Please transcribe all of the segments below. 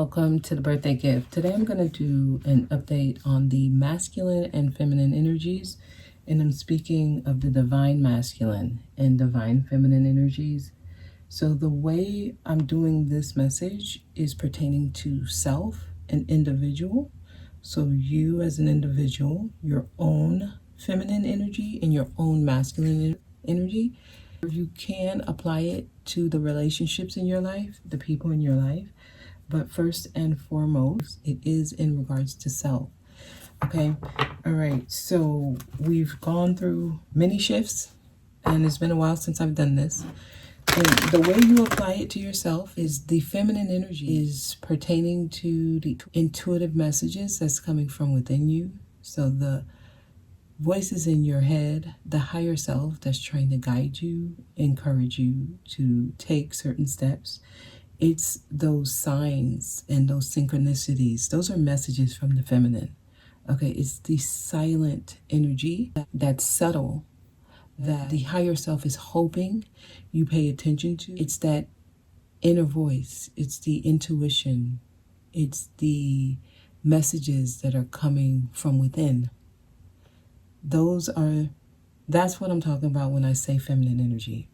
welcome to the birthday gift. Today I'm going to do an update on the masculine and feminine energies, and I'm speaking of the divine masculine and divine feminine energies. So the way I'm doing this message is pertaining to self and individual. So you as an individual, your own feminine energy and your own masculine energy. You can apply it to the relationships in your life, the people in your life. But first and foremost, it is in regards to self. Okay. All right. So we've gone through many shifts, and it's been a while since I've done this. And the way you apply it to yourself is the feminine energy is pertaining to the intuitive messages that's coming from within you. So the voices in your head, the higher self that's trying to guide you, encourage you to take certain steps. It's those signs and those synchronicities. Those are messages from the feminine. Okay, it's the silent energy that's subtle, that the higher self is hoping you pay attention to. It's that inner voice. It's the intuition. It's the messages that are coming from within. That's what I'm talking about when I say feminine energy.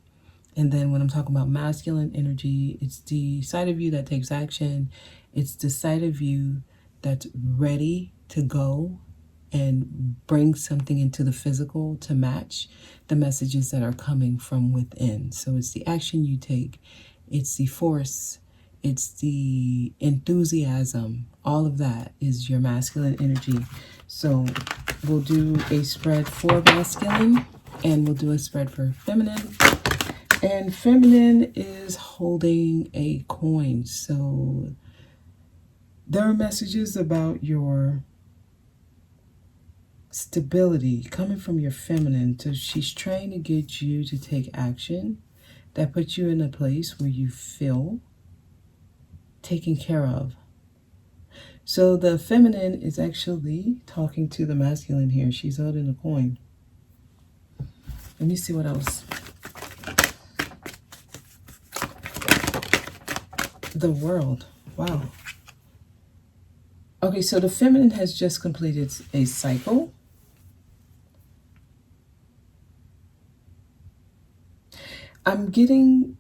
And then when I'm talking about masculine energy, it's the side of you that takes action. It's the side of you that's ready to go and bring something into the physical to match the messages that are coming from within. So it's the action you take. It's the force. It's the enthusiasm. All of that is your masculine energy. So we'll do a spread for masculine and we'll do a spread for feminine. And feminine is holding a coin. So there are messages about your stability coming from your feminine. So she's trying to get you to take action that puts you in a place where you feel taken care of. So the feminine is actually talking to the masculine here. She's holding a coin. Let me see what else. The world. Wow. Okay, so the feminine has just completed a cycle. I'm getting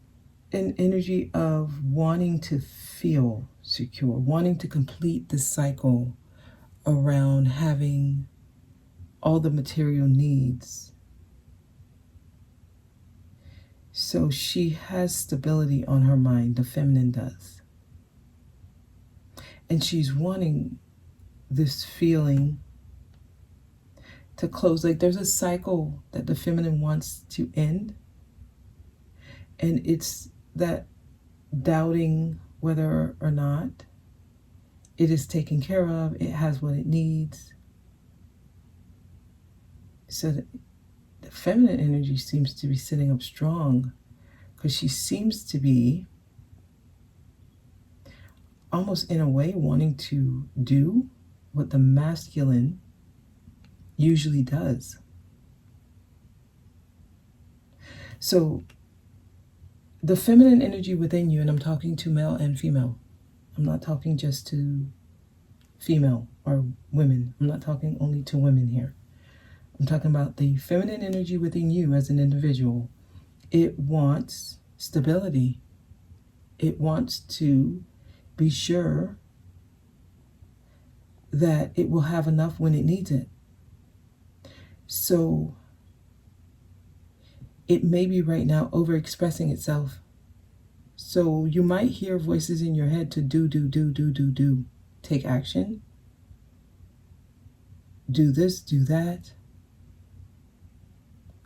an energy of wanting to feel secure, wanting to complete this cycle around having all the material needs. So she has stability on her mind, the feminine does. And she's wanting this feeling to close. Like there's a cycle that the feminine wants to end. And it's that doubting whether or not it is taken care of, it has what it needs. So the feminine energy seems to be sitting up strong because she seems to be almost in a way wanting to do what the masculine usually does. So the feminine energy within you, and I'm talking to male and female. I'm not talking just to female or women. I'm not talking only to women here. I'm talking about the feminine energy within you as an individual. It wants stability. It wants to be sure that it will have enough when it needs it. So it may be right now overexpressing itself. So you might hear voices in your head to do. Take action. Do this, do that.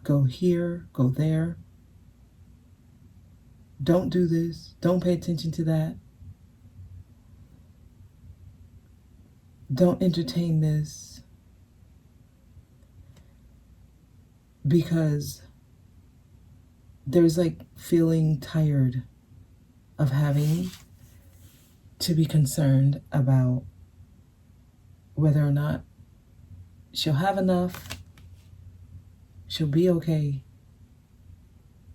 Go here, go there. Don't do this. Don't pay attention to that. Don't entertain this. Because there's like feeling tired of having to be concerned about whether or not she'll have enough, she'll be okay,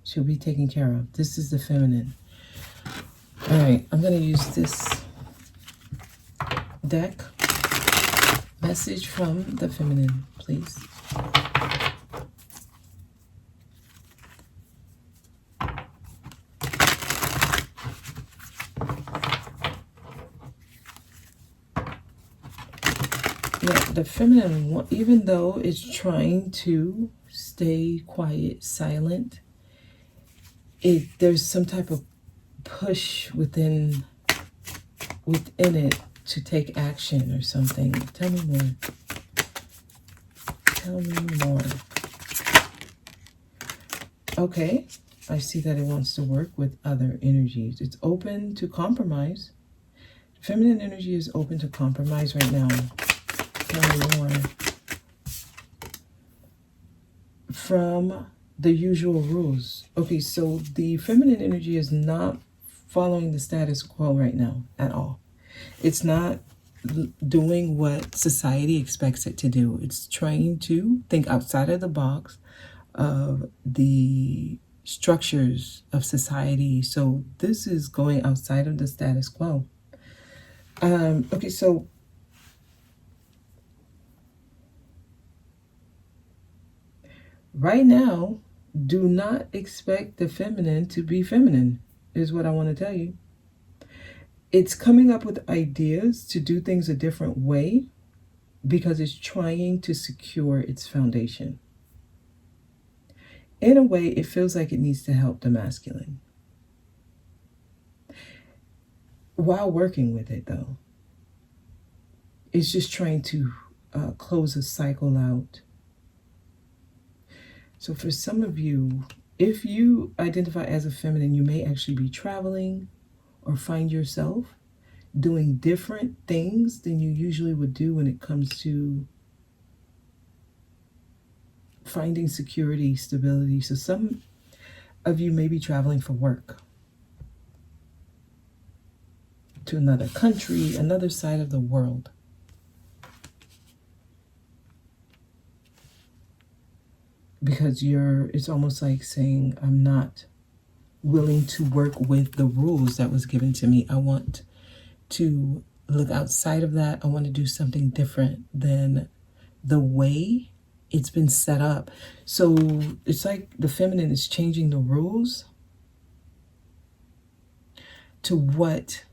she'll be taken care of. This is the feminine. All right, I'm going to use this deck, message from the feminine, please. Yeah, the feminine, even though it's trying to stay quiet, silent, there's some type of push within it to take action or something. Tell me more. Tell me more. Okay, I see that it wants to work with other energies. It's open to compromise. Feminine energy is open to compromise right now. Tell me more. From the usual rules. Okay, so the feminine energy is not following the status quo right now at all. It's not doing what society expects it to do. It's trying to think outside of the box of the structures of society. So this is going outside of the status quo. Okay, so right now, do not expect the feminine to be feminine, is what I want to tell you. It's coming up with ideas to do things a different way because it's trying to secure its foundation. In a way, it feels like it needs to help the masculine while working with it, though. It's just trying to close a cycle out. So for some of you, if you identify as a feminine, you may actually be traveling or find yourself doing different things than you usually would do when it comes to finding security, stability. So some of you may be traveling for work to another country, another side of the world. Because it's almost like saying, I'm not willing to work with the rules that was given to me. I want to look outside of that. I want to do something different than the way it's been set up. So it's like the feminine is changing the rules to what.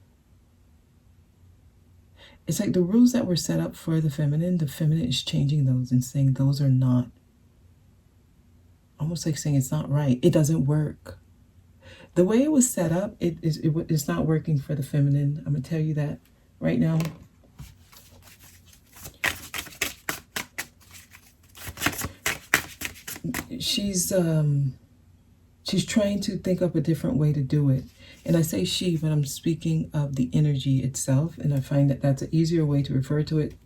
It's like the rules that were set up for the feminine is changing those and saying those are not. Almost like saying it's not right. It doesn't work. The way it was set up, it's not working for the feminine. I'm going to tell you that right now. She's trying to think up a different way to do it. And I say she, but I'm speaking of the energy itself. And I find that that's an easier way to refer to it.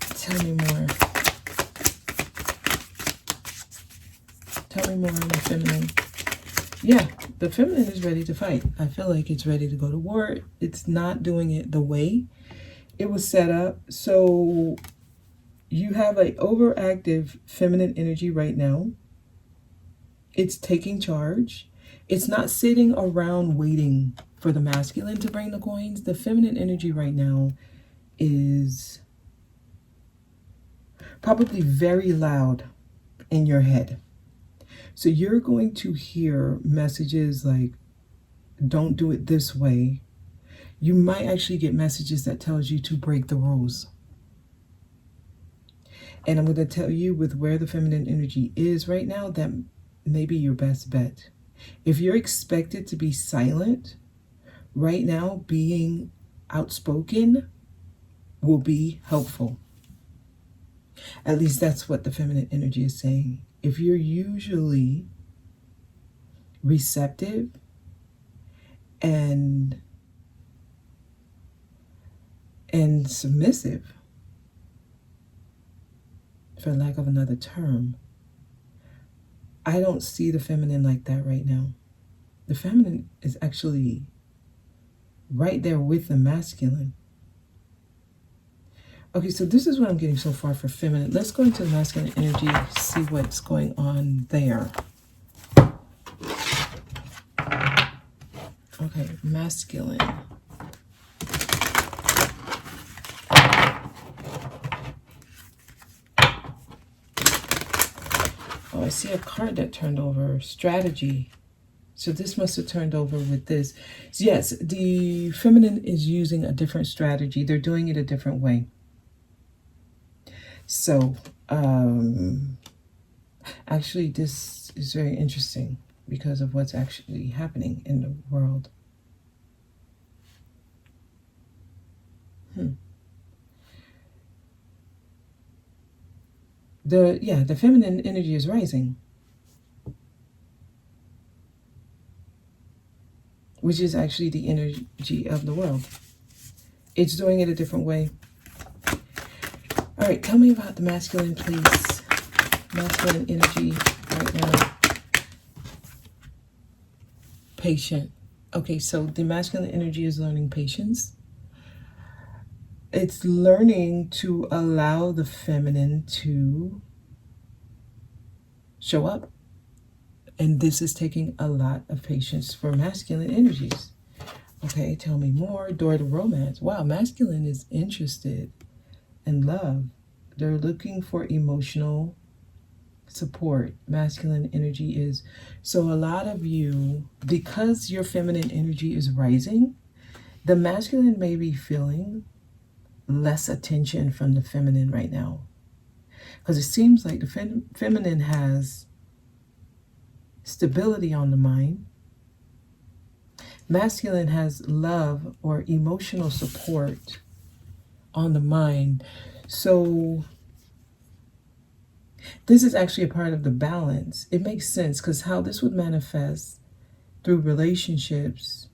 Tell me more. Tell me more on the feminine. Yeah, the feminine is ready to fight. I feel like it's ready to go to war. It's not doing it the way it was set up. So you have an overactive feminine energy right now. It's taking charge. It's not sitting around waiting for the masculine to bring the coins. The feminine energy right now is probably very loud in your head. So you're going to hear messages like, don't do it this way. You might actually get messages that tells you to break the rules. And I'm going to tell you with where the feminine energy is right now, that may be your best bet. If you're expected to be silent, right now being outspoken will be helpful. At least that's what the feminine energy is saying. If you're usually receptive and submissive, for lack of another term, I don't see the feminine like that right now. The feminine is actually right there with the masculine. Okay, so this is what I'm getting so far for feminine. Let's go into the masculine energy, see what's going on there. Okay, masculine. Oh, I see a card that turned over. Strategy. So this must have turned over with this. Yes, the feminine is using a different strategy. They're doing it a different way. So, actually, this is very interesting because of what's actually happening in the world. The feminine energy is rising, which is actually the energy of the world. It's doing it a different way. All right, tell me about the masculine, please. Masculine energy right now. Patient. Okay, so the masculine energy is learning patience. It's learning to allow the feminine to show up. And this is taking a lot of patience for masculine energies. Okay, tell me more. Door to romance. Wow, masculine is interested in love. They're looking for emotional support. Masculine energy is. So a lot of you, because your feminine energy is rising, the masculine may be feeling less attention from the feminine right now. Because it seems like the feminine has stability on the mind. Masculine has love or emotional support on the mind. So this is actually a part of the balance. It makes sense because how this would manifest through relationships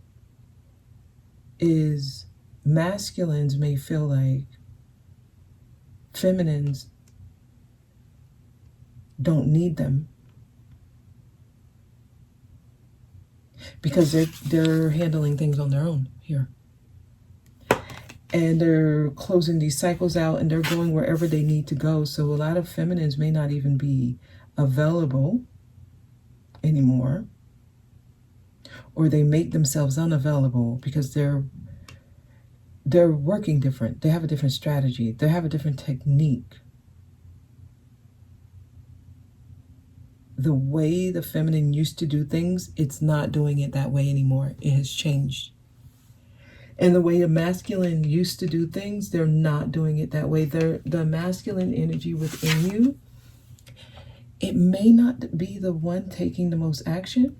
is masculines may feel like feminines don't need them because they're handling things on their own here. And they're closing these cycles out and they're going wherever they need to go. So a lot of feminines may not even be available anymore, or they make themselves unavailable because they're working different. They have a different strategy. They have a different technique. The way the feminine used to do things, it's not doing it that way anymore. It has changed. And the way the masculine used to do things, they're not doing it that way. The masculine energy within you, it may not be the one taking the most action.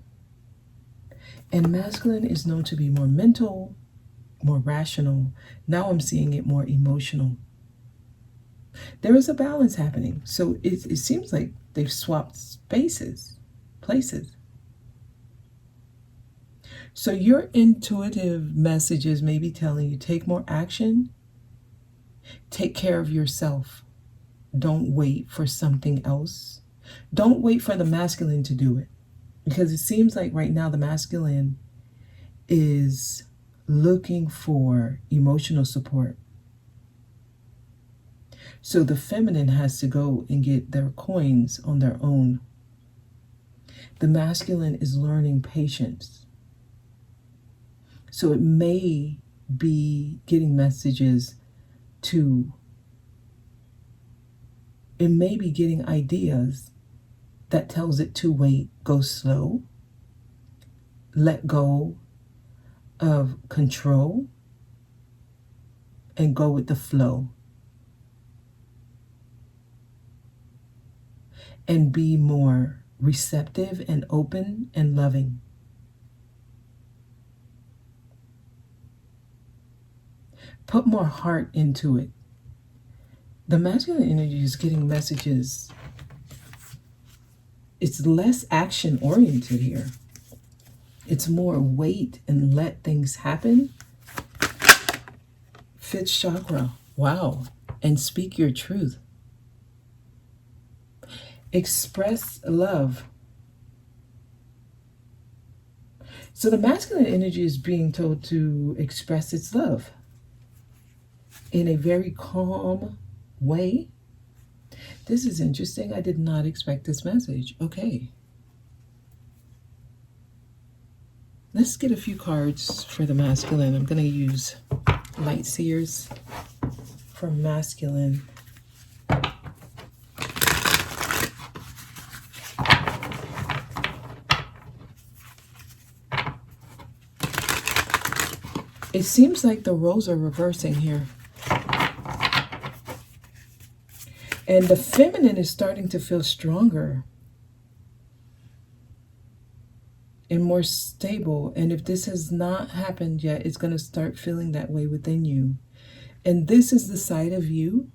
And masculine is known to be more mental, more rational. Now I'm seeing it more emotional. There is a balance happening. So it seems like they've swapped places. So your intuitive messages may be telling you, take more action, take care of yourself. Don't wait for something else. Don't wait for the masculine to do it. Because it seems like right now the masculine is looking for emotional support. So the feminine has to go and get their coins on their own. The masculine is learning patience. So it may be getting messages it may be getting ideas that tells it to wait, go slow, let go of control, and go with the flow. And be more receptive and open and loving. Put more heart into it. The masculine energy is getting messages. It's less action oriented here. It's more wait and let things happen. Fifth chakra. Wow. And speak your truth. Express love. So the masculine energy is being told to express its love in a very calm way. This is interesting. I did not expect this message. Okay. Let's get a few cards for the masculine. I'm going to use Light Seers for masculine. It seems like the roles are reversing here. And the feminine is starting to feel stronger and more stable. And if this has not happened yet, it's going to start feeling that way within you. And this is the side of you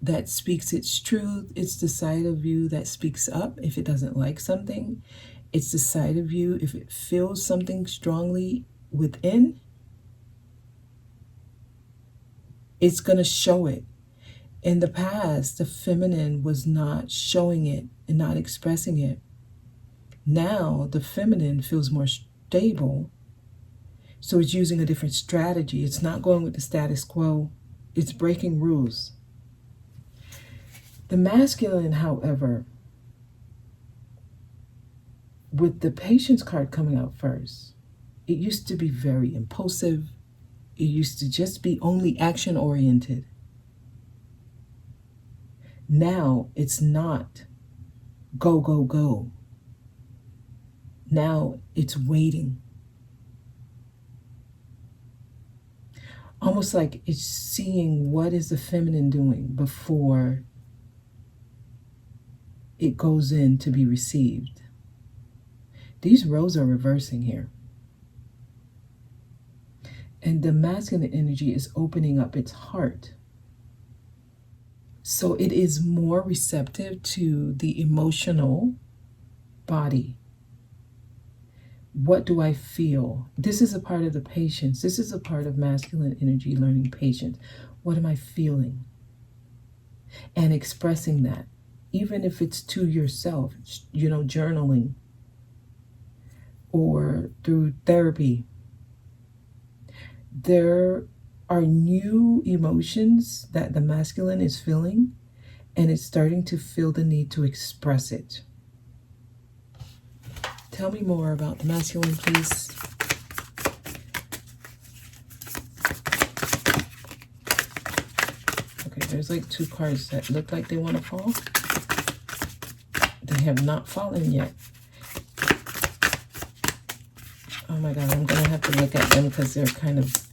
that speaks its truth. It's the side of you that speaks up if it doesn't like something. It's the side of you if it feels something strongly within. It's going to show it. In the past, the feminine was not showing it and not expressing it. Now, the feminine feels more stable, so it's using a different strategy. It's not going with the status quo. It's breaking rules. The masculine, however, with the patience card coming out first, it used to be very impulsive. It used to just be only action-oriented. Now it's not go, go, go. Now it's waiting. Almost like it's seeing what is the feminine doing before it goes in to be received. These roles are reversing here. And the masculine energy is opening up its heart. So it is more receptive to the emotional body. What do I feel? This is a part of the patience. This is a part of masculine energy, learning patience. What am I feeling? And expressing that, even if it's to yourself, journaling or through therapy. There are new emotions that the masculine is feeling, and it's starting to feel the need to express it. Tell me more about the masculine, please. Okay, there's like two cards that look like they want to fall. They have not fallen yet. Oh my God, I'm going to have to look at them because they're kind of...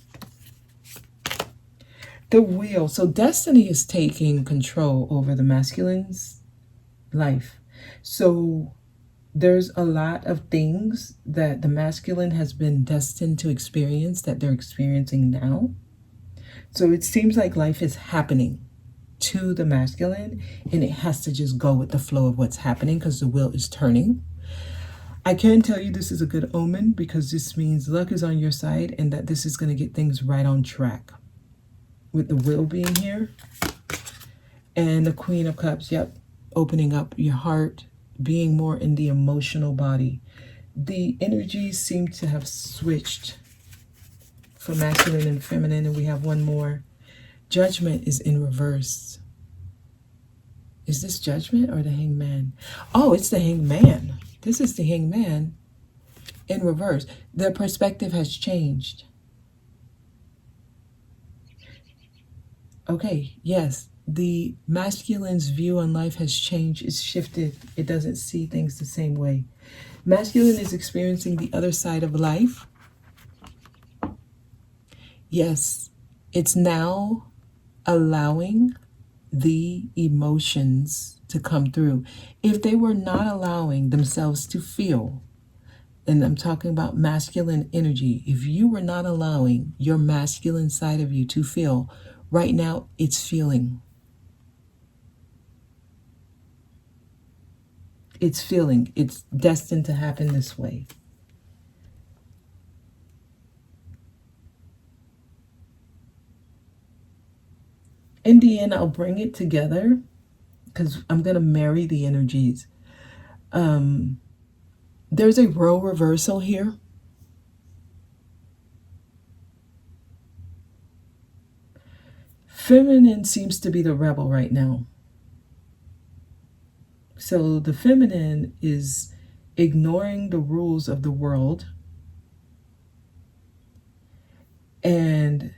The wheel. So destiny is taking control over the masculine's life. So there's a lot of things that the masculine has been destined to experience that they're experiencing now. So it seems like life is happening to the masculine, and it has to just go with the flow of what's happening because the wheel is turning. I can tell you this is a good omen because this means luck is on your side and that this is going to get things right on track. With the wheel being here and the Queen of Cups, yep, opening up your heart, being more in the emotional body. The energies seem to have switched for masculine and feminine, and we have one more. Judgment is in reverse. Is this Judgment or the Hangman? Oh, it's the Hangman. This is the Hangman in reverse. The perspective has changed. Okay, yes, the masculine's view on life has changed. It's shifted. It doesn't see things the same way. Masculine is experiencing the other side of life. Yes, it's now allowing the emotions to come through. If they were not allowing themselves to feel, and I'm talking about masculine energy, if you were not allowing your masculine side of you to feel, right now, it's feeling. It's feeling. It's destined to happen this way. In the end, I'll bring it together because I'm going to marry the energies. There's a role reversal here. Feminine seems to be the rebel right now. So the feminine is ignoring the rules of the world, and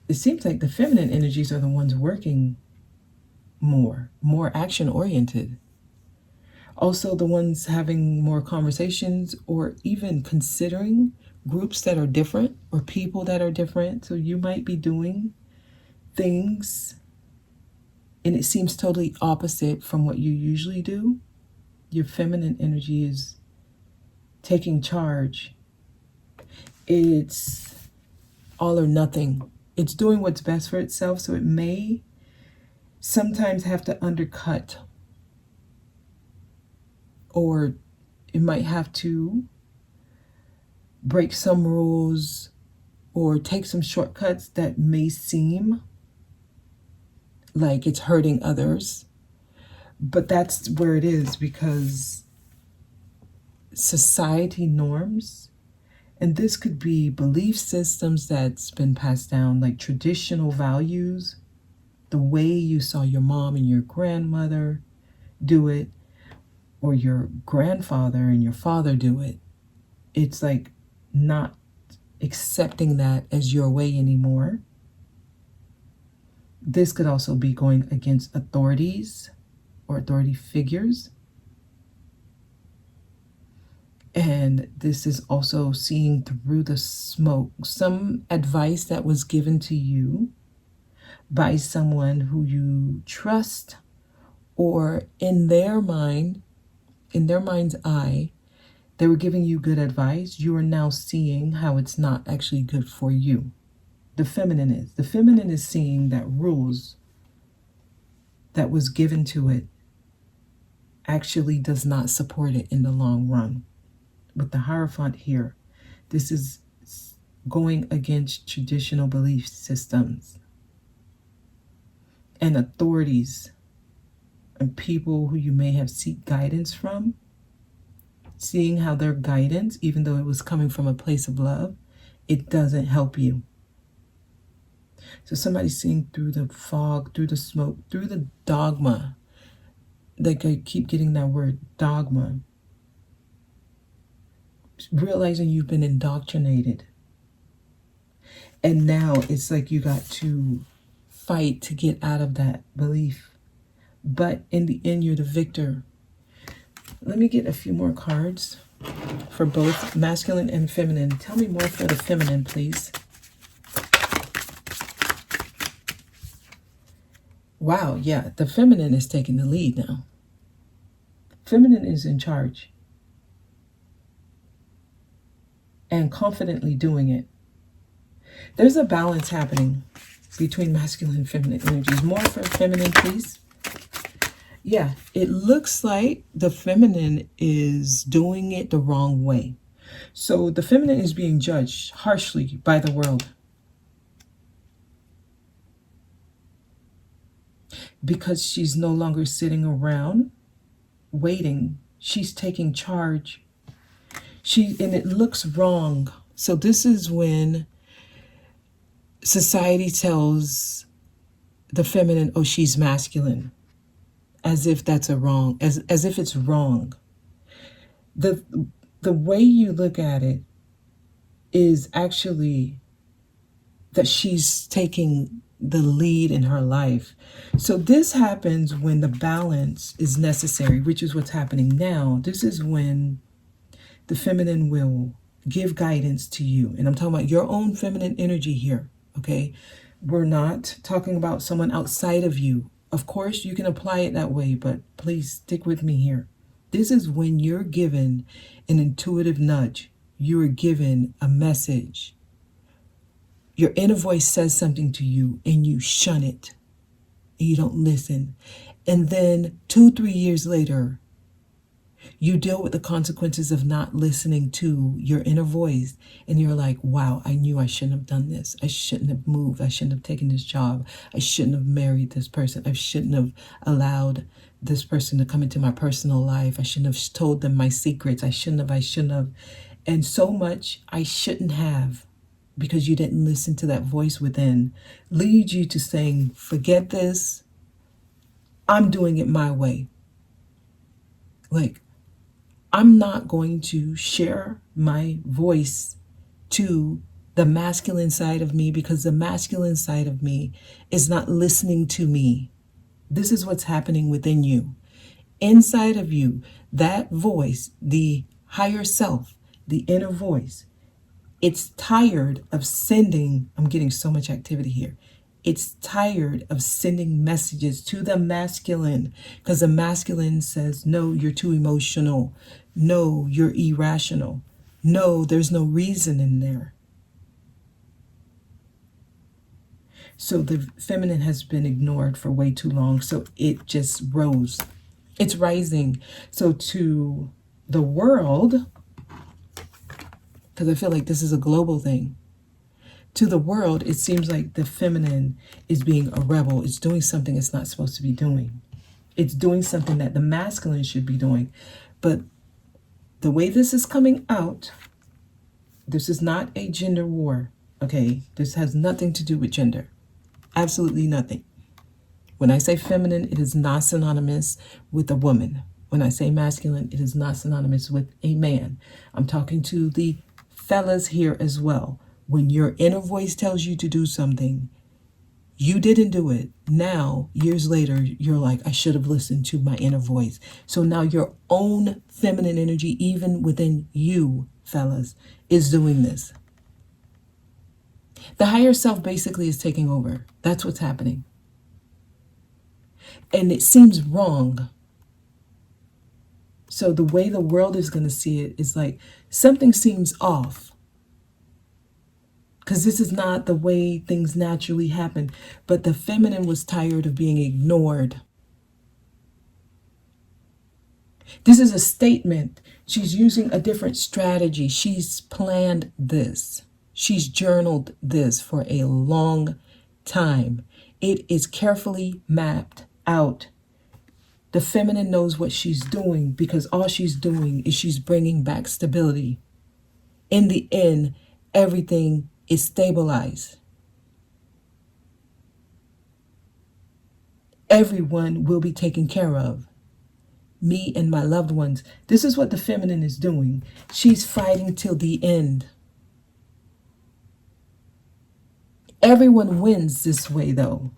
it seems like the feminine energies are the ones working more action-oriented. Also the ones having more conversations or even considering groups that are different or people that are different. So you might be doing things and it seems totally opposite from what you usually do. Your feminine energy is taking charge. It's all or nothing. It's doing what's best for itself, so it may sometimes have to undercut, or it might have to break some rules or take some shortcuts that may seem like it's hurting others. But that's where it is, because society norms, and this could be belief systems that's been passed down, like traditional values, the way you saw your mom and your grandmother do it, or your grandfather and your father do it. It's like not accepting that as your way anymore. This could also be going against authorities or authority figures. And this is also seeing through the smoke. Some advice that was given to you by someone who you trust, or in their mind, in their mind's eye, they were giving you good advice. You are now seeing how it's not actually good for you. The feminine is. The feminine is seeing that rules that was given to it actually does not support it in the long run. With the Hierophant here, this is going against traditional belief systems and authorities and people who you may have seek guidance from, seeing how their guidance, even though it was coming from a place of love, it doesn't help you. So somebody's seeing through the fog, through the smoke, through the dogma. Like I keep getting that word, dogma. Realizing you've been indoctrinated. And now it's like you got to fight to get out of that belief. But in the end, you're the victor. Let me get a few more cards for both masculine and feminine. Tell me more for the feminine, please. Wow, yeah, the feminine is taking the lead now. Feminine is in charge. And confidently doing it. There's a balance happening between masculine and feminine energies. More for feminine, please. Yeah, it looks like the feminine is doing it the wrong way. So the feminine is being judged harshly by the world. Because she's no longer sitting around waiting. She's taking charge. And it looks wrong. So this is when society tells the feminine, oh, she's masculine. As if that's a wrong, as if it's wrong. The way you look at it is actually that she's taking the lead in her life. So this happens when the balance is necessary, which is what's happening now. This is when the feminine will give guidance to you. And I'm talking about your own feminine energy here, okay? We're not talking about someone outside of you. Of course, you can apply it that way, but please stick with me here. This is when you're given an intuitive nudge. You're given a message. Your inner voice says something to you and you shun it. And you don't listen. And then 2-3 years later, you deal with the consequences of not listening to your inner voice. And you're like, wow, I knew I shouldn't have done this. I shouldn't have moved. I shouldn't have taken this job. I shouldn't have married this person. I shouldn't have allowed this person to come into my personal life. I shouldn't have told them my secrets. I shouldn't have. And so much I shouldn't have, because you didn't listen to that voice within, leads you to saying, forget this. I'm doing it my way. Like, I'm not going to share my voice to the masculine side of me, because the masculine side of me is not listening to me. This is what's happening within you. Inside of you, that voice, the higher self, the inner voice, It's tired of sending, I'm getting so much activity here. It's tired of sending messages to the masculine because the masculine says, no, you're too emotional. No, you're irrational. No, there's no reason in there. So the feminine has been ignored for way too long. So it just rose. It's rising. So to the world, because I feel like this is a global thing, to the world, it seems like the feminine is being a rebel. It's doing something it's not supposed to be doing. It's doing something that the masculine should be doing. But the way this is coming out, this is not a gender war, okay? This has nothing to do with gender. Absolutely nothing. When I say feminine, it is not synonymous with a woman. When I say masculine, it is not synonymous with a man. I'm talking to the fellas here as well. When your inner voice tells you to do something, you didn't do it. Now, years later, you're like, I should have listened to my inner voice. So now your own feminine energy, even within you, fellas, is doing this. The higher self basically is taking over. That's what's happening. And it seems wrong. So the way the world is going to see it is like something seems off. Because this is not the way things naturally happen. But the feminine was tired of being ignored. This is a statement. She's using a different strategy. She's planned this. She's journaled this for a long time. It is carefully mapped out. The feminine knows what she's doing because all she's doing is she's bringing back stability. In the end, everything is stabilized. Everyone will be taken care of. Me and my loved ones. This is what the feminine is doing. She's fighting till the end. Everyone wins this way though.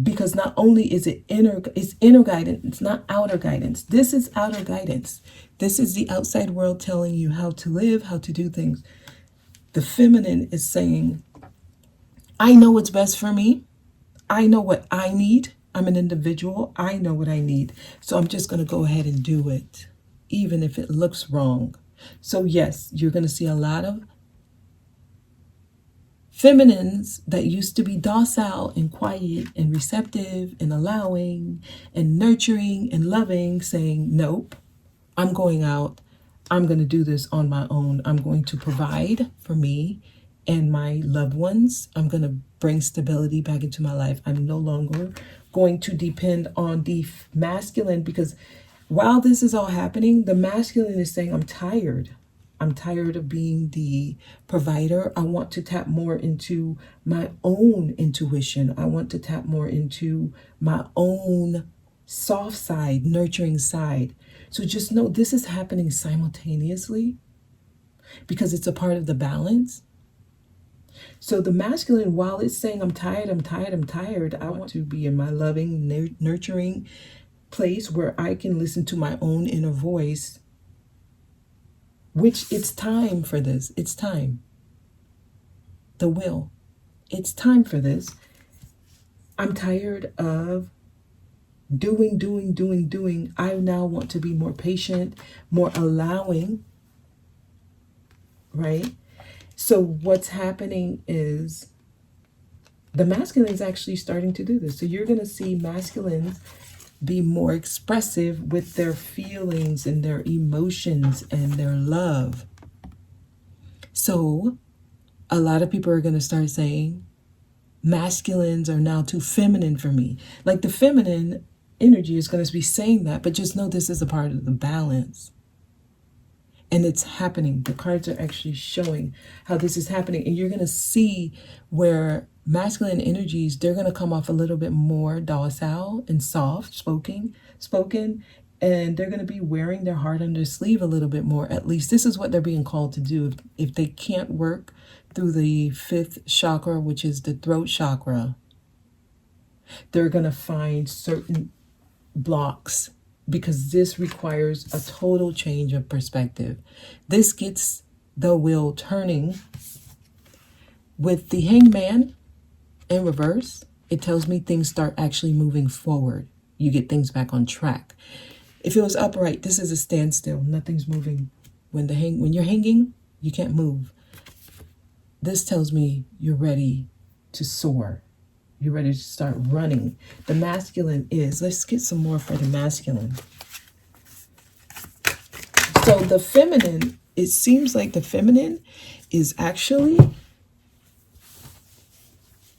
Because not only is it it's inner guidance, it's not outer guidance. This is outer guidance. This is the outside world telling you how to live, how to do things. The feminine is saying, I know what's best for me. I know what I need. I'm an individual. I know what I need. So I'm just going to go ahead and do it, even if it looks wrong. So yes, you're going to see a lot of feminines that used to be docile and quiet and receptive and allowing and nurturing and loving saying, nope, I'm going out. I'm going to do this on my own. I'm going to provide for me and my loved ones. I'm going to bring stability back into my life. I'm no longer going to depend on the masculine because while this is all happening, the masculine is saying, I'm tired. I'm tired of being the provider. I want to tap more into my own intuition. I want to tap more into my own soft side, nurturing side. So just know this is happening simultaneously because it's a part of the balance. So the masculine, while it's saying, I'm tired, I'm tired, I'm tired, I want to be in my loving, nurturing place where I can listen to my own inner voice, which it's time for this. It's time. The will. It's time for this. I'm tired of doing. I now want to be more patient, more allowing, right? So what's happening is the masculine is actually starting to do this. So you're going to see masculines be more expressive with their feelings and their emotions and their love. So a lot of people are going to start saying, masculines are now too feminine for me. Like the feminine energy is going to be saying that, but just know this is a part of the balance. And it's happening. The cards are actually showing how this is happening. And you're going to see where masculine energies, they're going to come off a little bit more docile and soft spoken, and they're going to be wearing their heart on their sleeve a little bit more. At least this is what they're being called to do. If they can't work through the fifth chakra, which is the throat chakra, they're going to find certain blocks because this requires a total change of perspective. This gets the wheel turning. With the hangman in reverse, it tells me things start actually moving forward. You get things back on track. If it was upright, this is a standstill. Nothing's moving. When you're hanging, you can't move. This tells me you're ready to soar. You're ready to start running. The masculine is, let's get some more for the masculine. So the feminine, it seems like the feminine is actually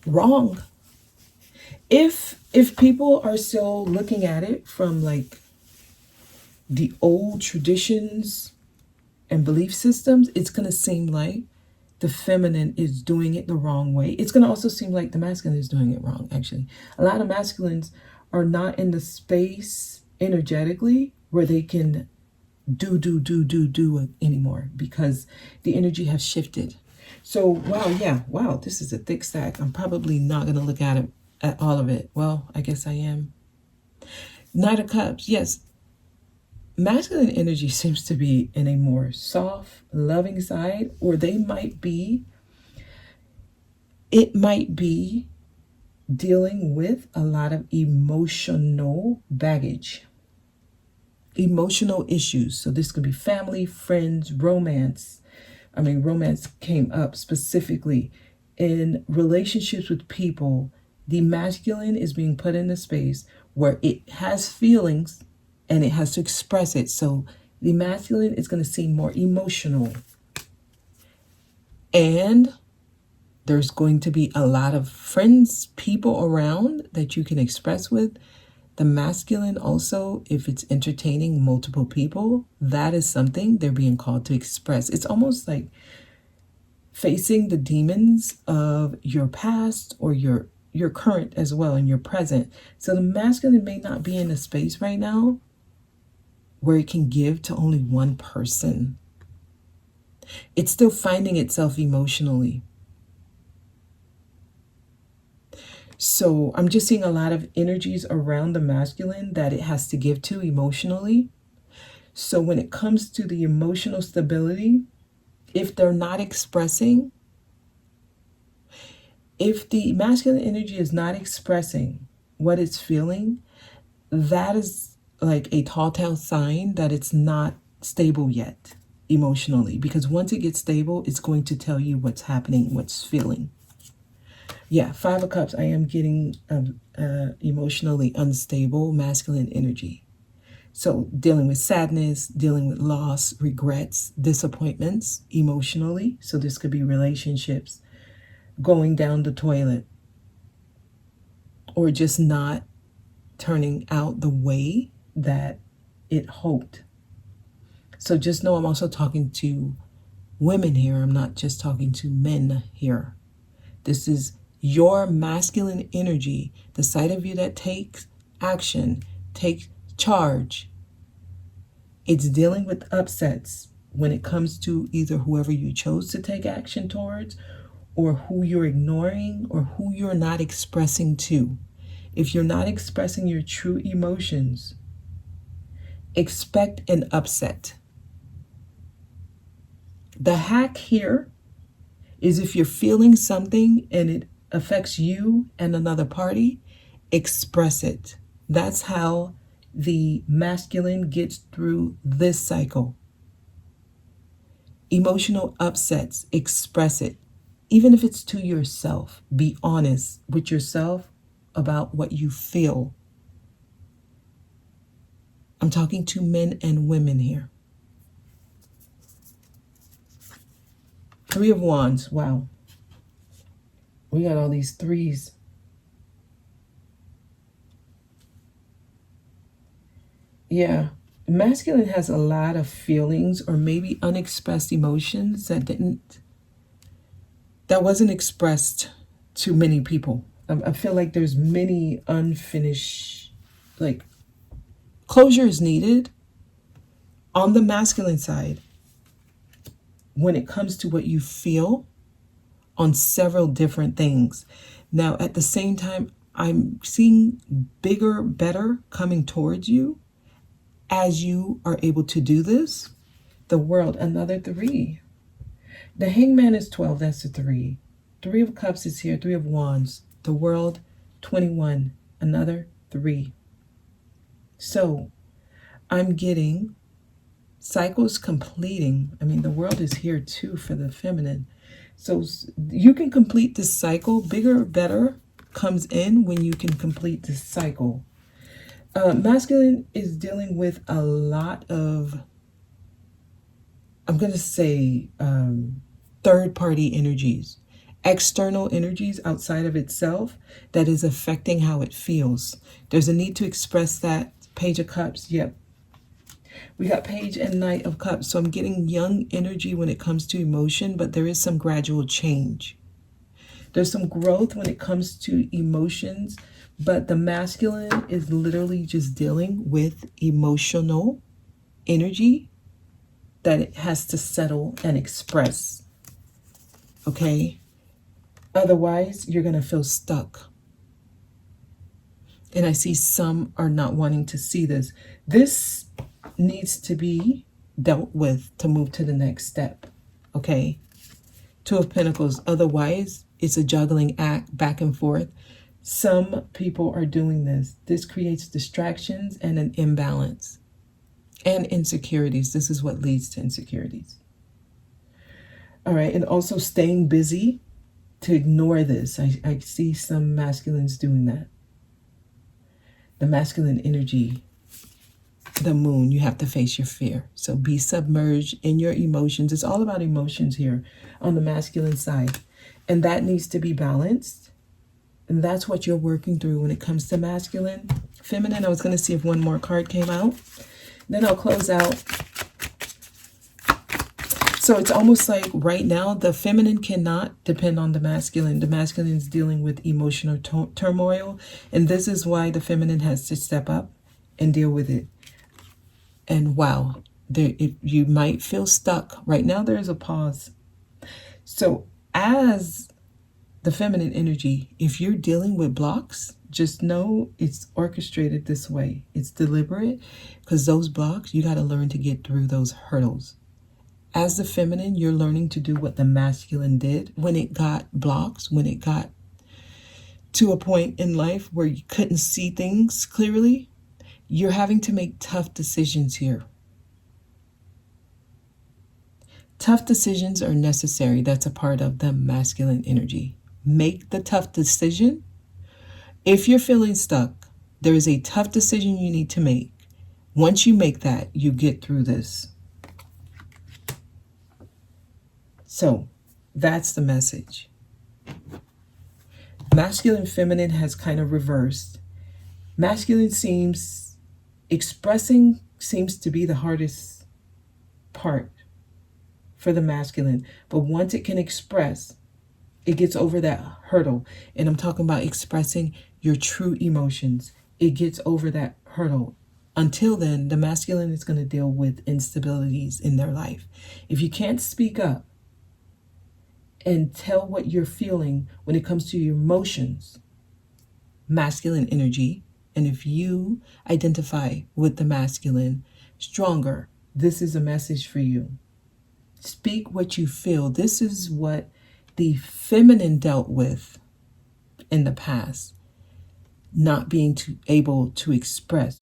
wrong. If people are still looking at it from like the old traditions and belief systems, it's going to seem like the feminine is doing it the wrong way. It's going to also seem like the masculine is doing it wrong, actually. A lot of masculines are not in the space energetically where they can do anymore because the energy has shifted. So, wow, this is a thick stack. I'm probably not going to look at it, at all of it. Well, I guess I am. Knight of Cups, yes. Masculine energy seems to be in a more soft, loving side, or it might be dealing with a lot of emotional baggage, emotional issues. So this could be family, friends, romance. I mean, romance came up specifically in relationships with people. The masculine is being put in a space where it has feelings and it has to express it. So the masculine is going to seem more emotional. And there's going to be a lot of friends, people around that you can express with. The masculine also, if it's entertaining multiple people, that is something they're being called to express. It's almost like facing the demons of your past or your current as well and your present. So the masculine may not be in a space right now where it can give to only one person. It's still finding itself emotionally. So I'm just seeing a lot of energies around the masculine that it has to give to emotionally. So when it comes to the emotional stability, if they're not expressing, if the masculine energy is not expressing what it's feeling, that is like a telltale sign that it's not stable yet emotionally. Because once it gets stable, it's going to tell you what's happening, what's feeling. Yeah, Five of Cups, I am getting emotionally unstable masculine energy. So dealing with sadness, dealing with loss, regrets, disappointments emotionally. So this could be relationships, going down the toilet, or just not turning out the way that it hoped. So just know I'm also talking to women here. I'm not just talking to men here. This is your masculine energy, the side of you that takes action, takes charge. It's dealing with upsets when it comes to either whoever you chose to take action towards, or who you're ignoring, or who you're not expressing to. If you're not expressing your true emotions, expect an upset. The hack here is if you're feeling something and it affects you and another party, express it. That's how the masculine gets through this cycle. Emotional upsets, express it. Even if it's to yourself, be honest with yourself about what you feel. I'm talking to men and women here. Three of Wands, wow. We got all these threes. Yeah, masculine has a lot of feelings or maybe unexpressed emotions that wasn't expressed to many people. I feel like there's many unfinished, like, closure is needed on the masculine side when it comes to what you feel on several different things. Now, at the same time, I'm seeing bigger, better coming towards you as you are able to do this. The World, another three. The Hangman is 12, that's a 3. 3 of Cups is here, 3 of Wands. The World, 21, another 3. So I'm getting cycles completing. I mean, the World is here too for the feminine. So you can complete this cycle. Bigger, better comes in when you can complete this cycle. Masculine is dealing with a lot of, I'm going to say, third-party energies, external energies outside of itself that is affecting how it feels. There's a need to express that. Page of Cups, yep. We got Page and Knight of Cups. So I'm getting young energy when it comes to emotion, but there is some gradual change. There's some growth when it comes to emotions, but the masculine is literally just dealing with emotional energy that it has to settle and express. Okay? Otherwise, you're going to feel stuck. And I see some are not wanting to see this. This needs to be dealt with to move to the next step. Okay? 2 of Pentacles. Otherwise, it's a juggling act back and forth. Some people are doing this. This creates distractions and an imbalance. And insecurities. This is what leads to insecurities. All right. And also staying busy to ignore this. I see some masculines doing that. The masculine energy, the moon, you have to face your fear. So be submerged in your emotions. It's all about emotions here on the masculine side. And that needs to be balanced. And that's what you're working through when it comes to masculine. Feminine, I was going to see if one more card came out. Then I'll close out. So it's almost like right now, the feminine cannot depend on the masculine. The masculine is dealing with emotional turmoil. And this is why the feminine has to step up and deal with it. And wow, you might feel stuck. Right now, there is a pause. So as the feminine energy, if you're dealing with blocks, just know it's orchestrated this way. It's deliberate because those blocks, you got to learn to get through those hurdles. As the feminine, you're learning to do what the masculine did when it got blocks, when it got to a point in life where you couldn't see things clearly. You're having to make tough decisions here. Tough decisions are necessary. That's a part of the masculine energy. Make the tough decision. If you're feeling stuck, there is a tough decision you need to make. Once you make that, you get through this. So that's the message. Masculine, feminine has kind of reversed. Masculine expressing seems to be the hardest part for the masculine. But once it can express, it gets over that hurdle. And I'm talking about expressing your true emotions. It gets over that hurdle. Until then, the masculine is going to deal with instabilities in their life. If you can't speak up and tell what you're feeling when it comes to your emotions, masculine energy, and if you identify with the masculine stronger, this is a message for you. Speak what you feel. This is what the feminine dealt with in the past, not being able to express,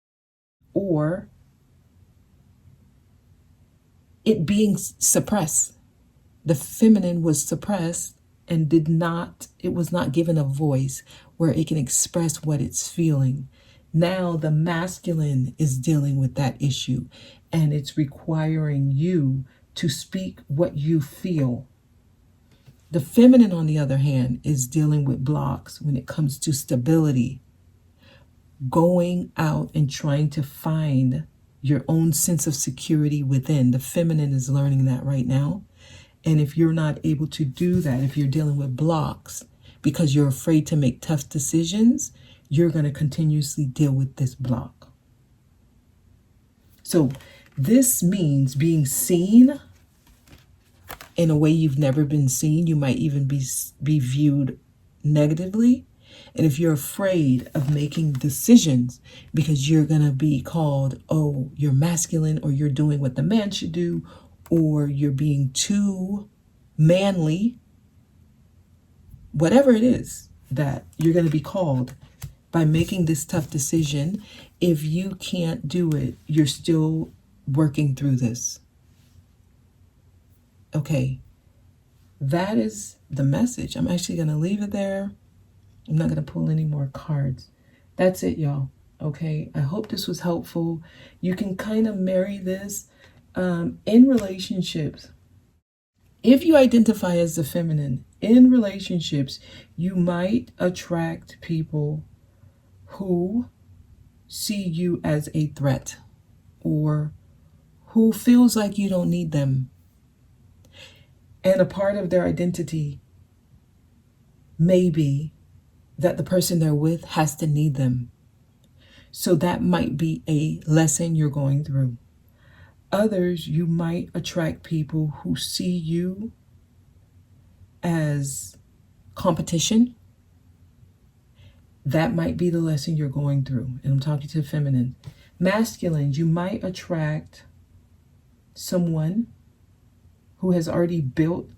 or it being suppressed. The feminine was suppressed and it was not given a voice where it can express what it's feeling. Now the masculine is dealing with that issue, and it's requiring you to speak what you feel. The feminine, on the other hand, is dealing with blocks when it comes to stability. Going out and trying to find your own sense of security within. The feminine is learning that right now. And if you're not able to do that, if you're dealing with blocks because you're afraid to make tough decisions, you're going to continuously deal with this block. So this means being seen in a way you've never been seen. You might even be viewed negatively. And if you're afraid of making decisions because you're going to be called, oh, you're masculine, or you're doing what the man should do, or you're being too manly, whatever it is that you're going to be called by making this tough decision. If you can't do it, you're still working through this. Okay, that is the message. I'm actually going to leave it there. I'm not going to pull any more cards. That's it, y'all. Okay, I hope this was helpful. You can kind of marry this in relationships. If you identify as the feminine, in relationships, you might attract people who see you as a threat or who feels like you don't need them. And a part of their identity may be that the person they're with has to need them. So that might be a lesson you're going through. Others, you might attract people who see you as competition. That might be the lesson you're going through. And I'm talking to feminine. Masculines, you might attract someone who has already built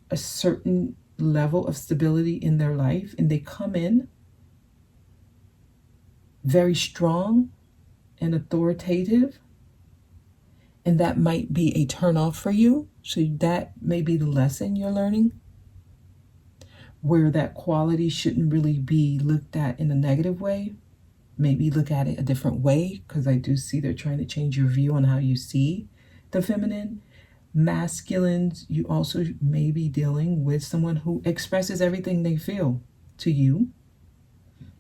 a certain level of stability in their life, and they come in very strong and authoritative, and that might be a turnoff for you. So that may be the lesson you're learning, where that quality shouldn't really be looked at in a negative way. Maybe look at it a different way, because I do see they're trying to change your view on how you see the feminine. Masculines, you also may be dealing with someone who expresses everything they feel to you,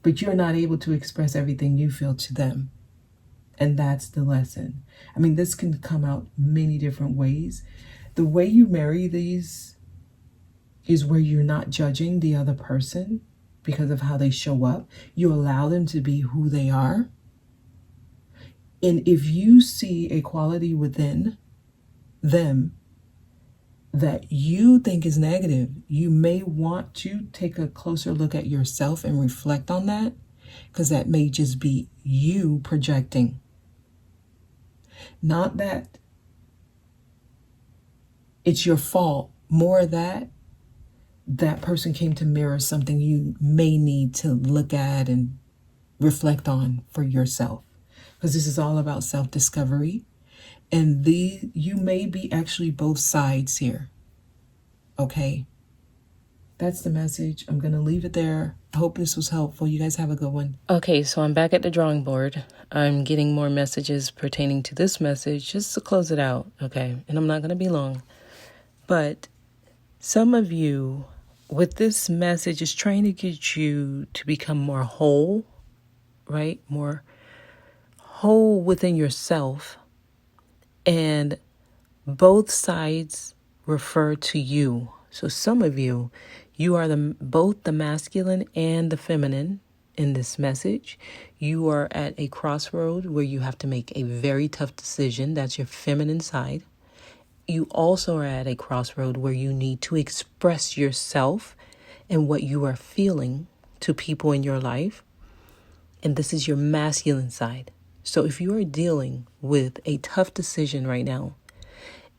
but you're not able to express everything you feel to them. And that's the lesson. I mean, this can come out many different ways. The way you marry these is where you're not judging the other person because of how they show up. You allow them to be who they are. And if you see a quality within them that you think is negative, you may want to take a closer look at yourself and reflect on that, because that may just be you projecting. Not that it's your fault, more that that person came to mirror something you may need to look at and reflect on for yourself, because this is all about self-discovery. And you may be actually both sides here. Okay, that's the message. I'm going to leave it there. I hope this was helpful. You guys have a good one. Okay, so I'm back at the drawing board. I'm getting more messages pertaining to this message just to close it out. Okay, and I'm not going to be long. But some of you, with this message, is trying to get you to become more whole, right? More whole within yourself. And both sides refer to you. So some of you, you are both the masculine and the feminine in this message. You are at a crossroad where you have to make a very tough decision. That's your feminine side. You also are at a crossroad where you need to express yourself and what you are feeling to people in your life. And this is your masculine side. So if you are dealing with a tough decision right now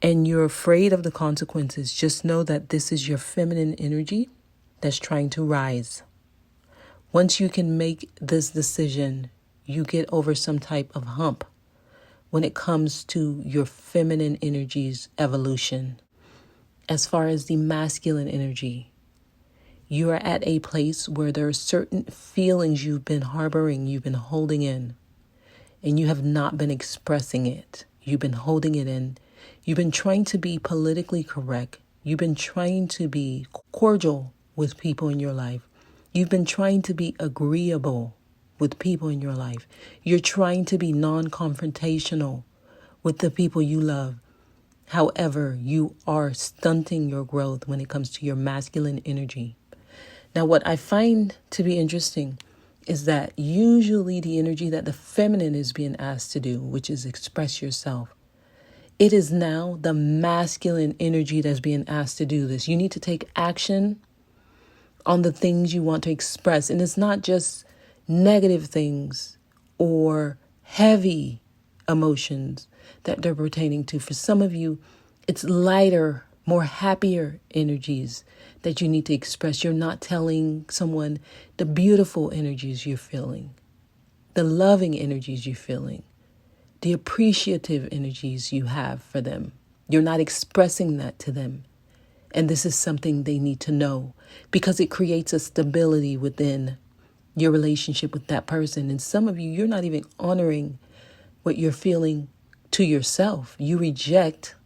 and you're afraid of the consequences, just know that this is your feminine energy that's trying to rise. Once you can make this decision, you get over some type of hump when it comes to your feminine energy's evolution. As far as the masculine energy, you are at a place where there are certain feelings you've been harboring, you've been holding in, and you have not been expressing it. You've been holding it in. You've been trying to be politically correct. You've been trying to be cordial with people in your life. You've been trying to be agreeable with people in your life. You're trying to be non-confrontational with the people you love. However, you are stunting your growth when it comes to your masculine energy. Now, what I find to be interesting is that usually the energy that the feminine is being asked to do, which is express yourself, it is now the masculine energy that's being asked to do this. You need to take action on the things you want to express. And it's not just negative things or heavy emotions that they're pertaining to. For some of you, it's lighter, more happier energies that you need to express. You're not telling someone the beautiful energies you're feeling, the loving energies you're feeling, the appreciative energies you have for them. You're not expressing that to them. And this is something they need to know, because it creates a stability within your relationship with that person. And some of you, you're not even honoring what you're feeling to yourself. You reject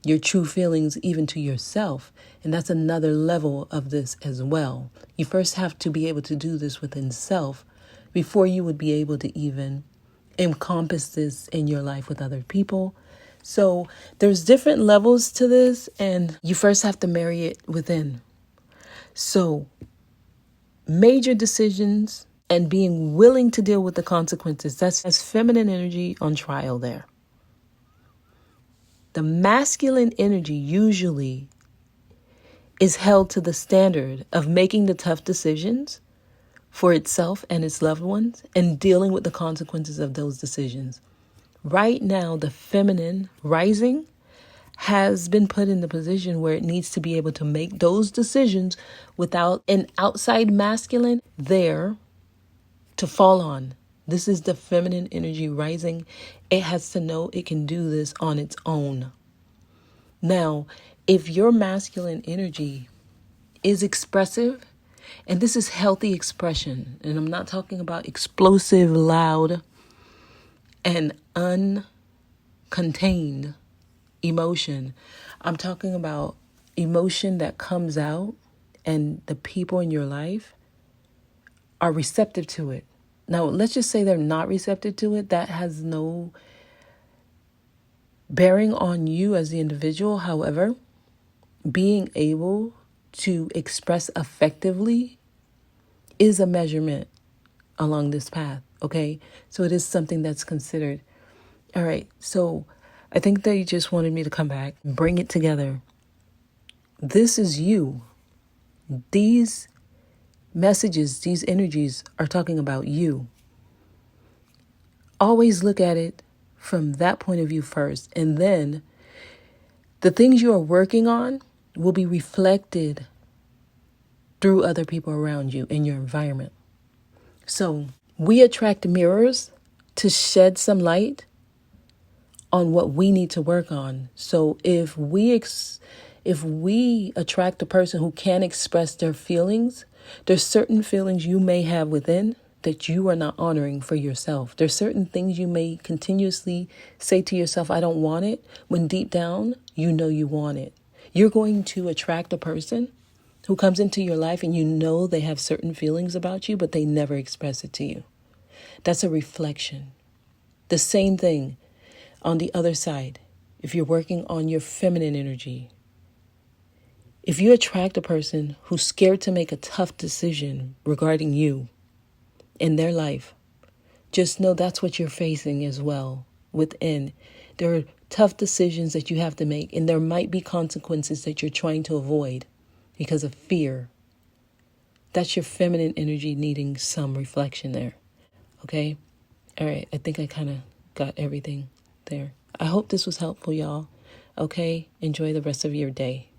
your true feelings even to yourself. And that's another level of this as well. You first have to be able to do this within self before you would be able to even encompass this in your life with other people. So there's different levels to this, and you first have to marry it within. So major decisions and being willing to deal with the consequences, that's feminine energy on trial there. The masculine energy usually is held to the standard of making the tough decisions for itself and its loved ones and dealing with the consequences of those decisions. Right now, the feminine rising has been put in the position where it needs to be able to make those decisions without an outside masculine there to fall on. This is the feminine energy rising. It has to know it can do this on its own. Now, if your masculine energy is expressive, and this is healthy expression, and I'm not talking about explosive, loud, and uncontained emotion. I'm talking about emotion that comes out and the people in your life are receptive to it. Now, let's just say they're not receptive to it. That has no bearing on you as the individual. However, being able to express effectively is a measurement along this path. Okay, so it is something that's considered. All right, so I think they just wanted me to come back, bring it together. This is you. These messages, these energies are talking about you. Always look at it from that point of view first. And then the things you are working on will be reflected through other people around you in your environment. So we attract mirrors to shed some light on what we need to work on. So if we attract a person who can express their feelings, there's certain feelings you may have within that you are not honoring for yourself. There's certain things you may continuously say to yourself, I don't want it, when deep down, you know you want it. You're going to attract a person who comes into your life and you know they have certain feelings about you, but they never express it to you. That's a reflection. The same thing on the other side. If you're working on your feminine energy, if you attract a person who's scared to make a tough decision regarding you in their life, just know that's what you're facing as well within. There are tough decisions that you have to make, and there might be consequences that you're trying to avoid because of fear. That's your feminine energy needing some reflection there. Okay? All right. I think I kind of got everything there. I hope this was helpful, y'all. Okay? Enjoy the rest of your day.